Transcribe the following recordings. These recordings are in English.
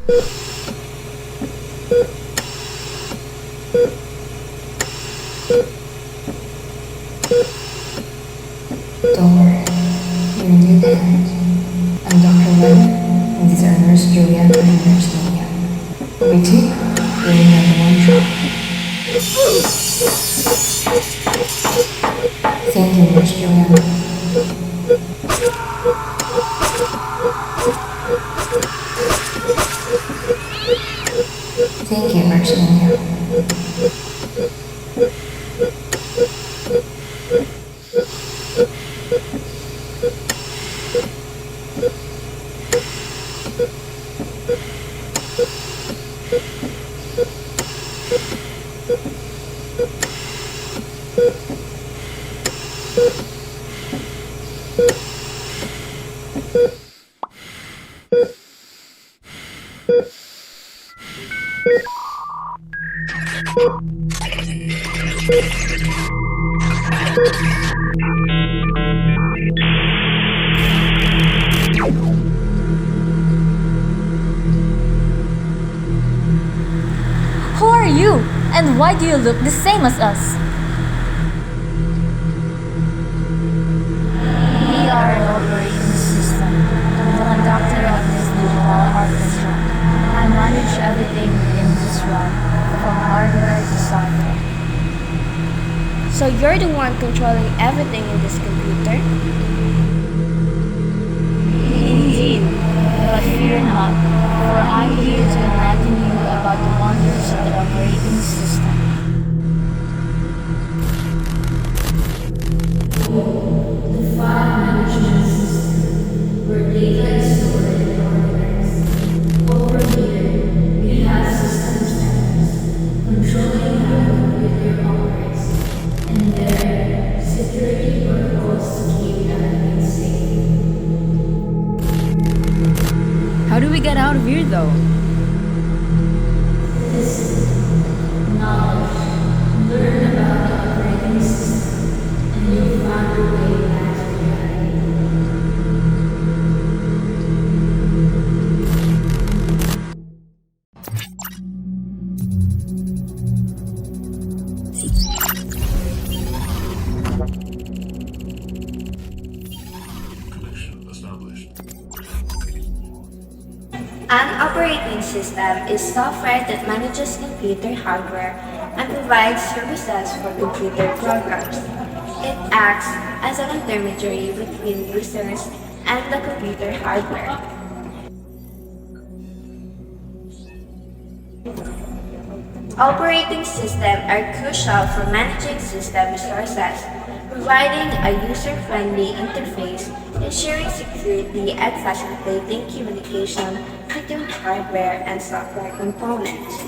Don't worry, you're in good hands. I'm Dr. Leonard, and these are Nurse Juliana and Nurse Niña. We two really have one job. Thank you, Nurse Juliana. Thank you, Nurse Niña. Who are you? And why do you look the same as us? We are an operating system, the conductor of this digital orchestra. I manage everything within this run, from hardware to software. So you're the one controlling everything in this computer? Indeed, but fear not, for I'm here to enlighten you about the wonders of the operating system. The file management system, where data is stored and organized. Over here, we have system settings, controlling how the computer operates. And there, security protocols to keep everything safe. How do we get out of here though? Listen, knowledge, learn about the operating system, and you'll find your way back to reality. An operating system is software that manages computer hardware and provides services for computer programs. It acts as an intermediary between users and the computer hardware. Operating systems are crucial for managing system resources, providing a user-friendly interface, ensuring security and facilitating communication between hardware and software components.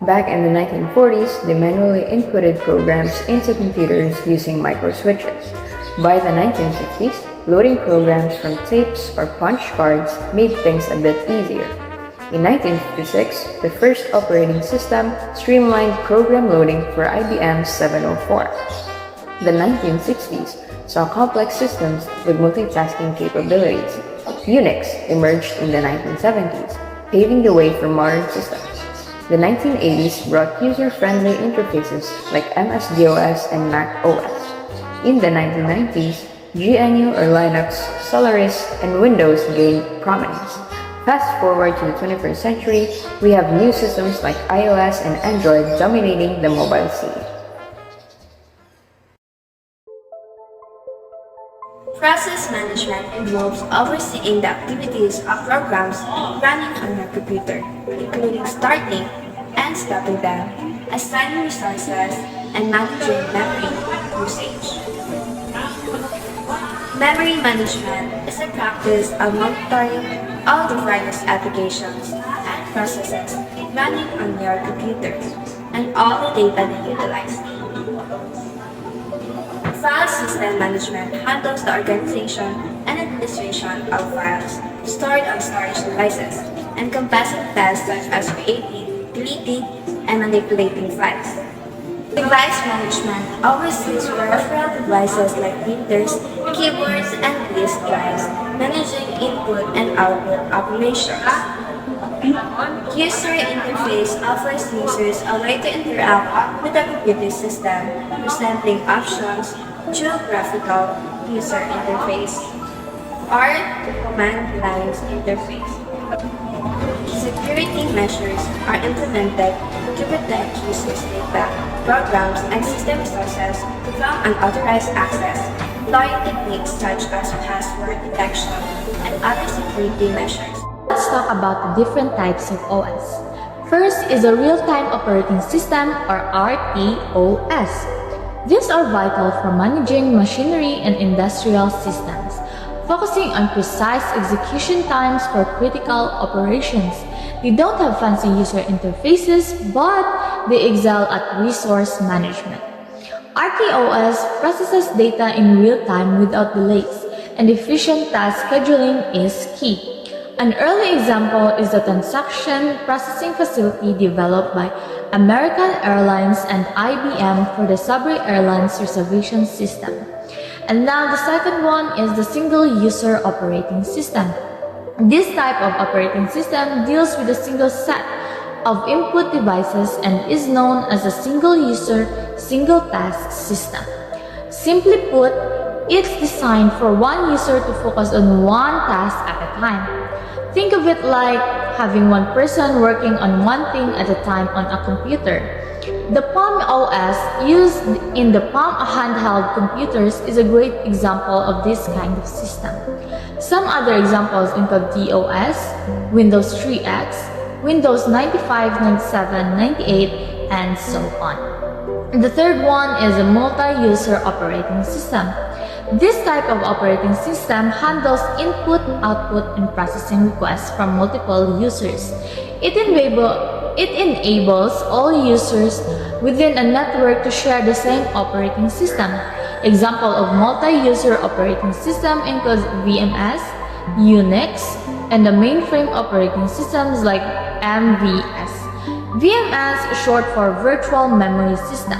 Back in the 1940s, they manually inputted programs into computers using microswitches. By the 1960s, loading programs from tapes or punch cards made things a bit easier. In 1956, the first operating system streamlined program loading for IBM's 704. The 1960s saw complex systems with multitasking capabilities. Unix emerged in the 1970s, paving the way for modern systems. The 1980s brought user-friendly interfaces like MS-DOS and Mac OS. In the 1990s, GNU or Linux, Solaris, and Windows gained prominence. Fast forward to the 21st century, we have new systems like iOS and Android dominating the mobile scene. Process management involves overseeing the activities of programs running on your computer, including starting and stopping them, assigning resources, and managing memory usage. Memory management is the practice of monitoring all the various applications and processes running on your computer and all the data they utilize. File system management handles the organization and administration of files stored on storage devices, encompassing tasks such as creating, deleting, and manipulating files. Device management oversees peripheral devices like printers, keyboards, and disk drives, managing input and output operations. User interface offers users a way to interact with the computer system, presenting options through graphical user interface or command lines interface. Security measures are implemented to protect users' data, programs, and system resources from unauthorized access. Employing techniques such as password detection and other security measures. Let's talk about the different types of OS. First is a real-time operating system or RTOS. These are vital for managing machinery and industrial systems, focusing on precise execution times for critical operations. They don't have fancy user interfaces, but they excel at resource management. RTOS processes data in real time without delays, and efficient task scheduling is key. An early example is the transaction processing facility developed by American Airlines and IBM for the Subway Airlines reservation system. And now the second one is the single user operating system. This type of operating system deals with a single set of input devices and is known as a single user, single task system. Simply put, it's designed for one user to focus on one task at a time. Think of it like having one person working on one thing at a time on a computer. The Palm OS used in the Palm handheld computers is a great example of this kind of system. Some other examples include DOS, Windows 3X, Windows 95, 97, 98, and so on. The third one is a multi-user operating system. This type of operating system handles input, output, and processing requests from multiple users. It enables all users within a network to share the same operating system. Example of multi-user operating system includes VMS, Unix, and the mainframe operating systems like MVS. VMS, short for Virtual Memory System,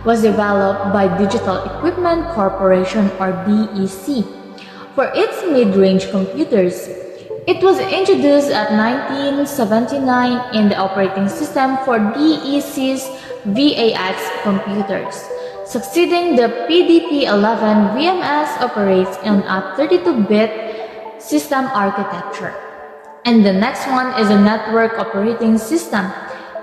was developed by Digital Equipment Corporation or DEC for its mid-range computers. It was introduced at 1979 in the operating system for DEC's VAX computers. Succeeding the PDP-11, VMS operates on a 32-bit system architecture. And the next one is a network operating system.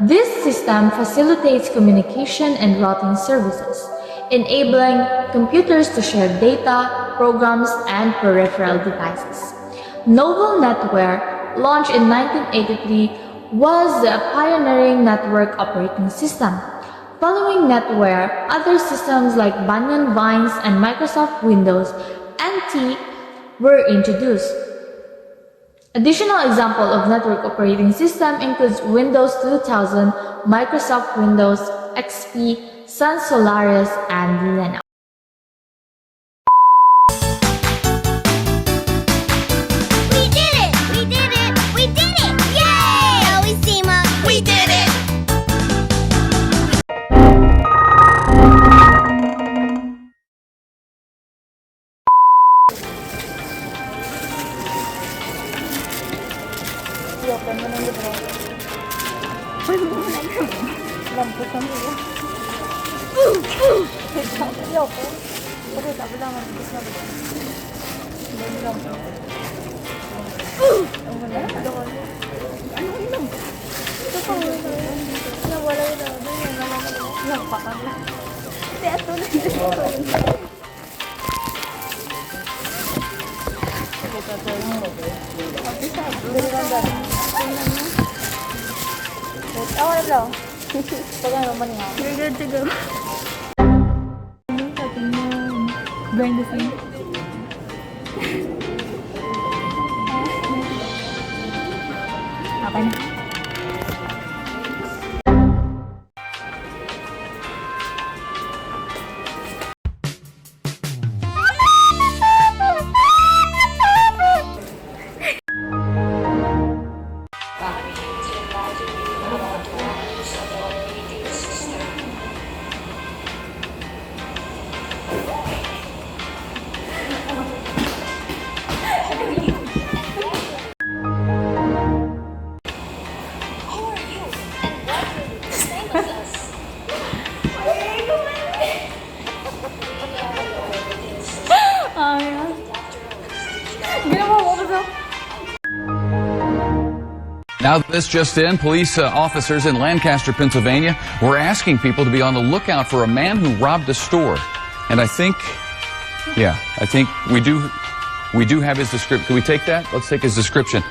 This system facilitates communication and routing services, enabling computers to share data, programs, and peripheral devices. Novel Netware, launched in 1983, was the pioneering network operating system. Following Netware, other systems like Banyan Vines and Microsoft Windows NT were introduced. Additional example of network operating system includes Windows 2000, Microsoft Windows XP, Sun Solaris, and Linux. We did it! We did it! We did it! Yay! Always team up. We did it! You're good to go. Behind the scene. Okay na. Now, this just in, police officers in Lancaster, Pennsylvania, were asking people to be on the lookout for a man who robbed a store. And I think we do have his description. Can we take that? Let's take his description.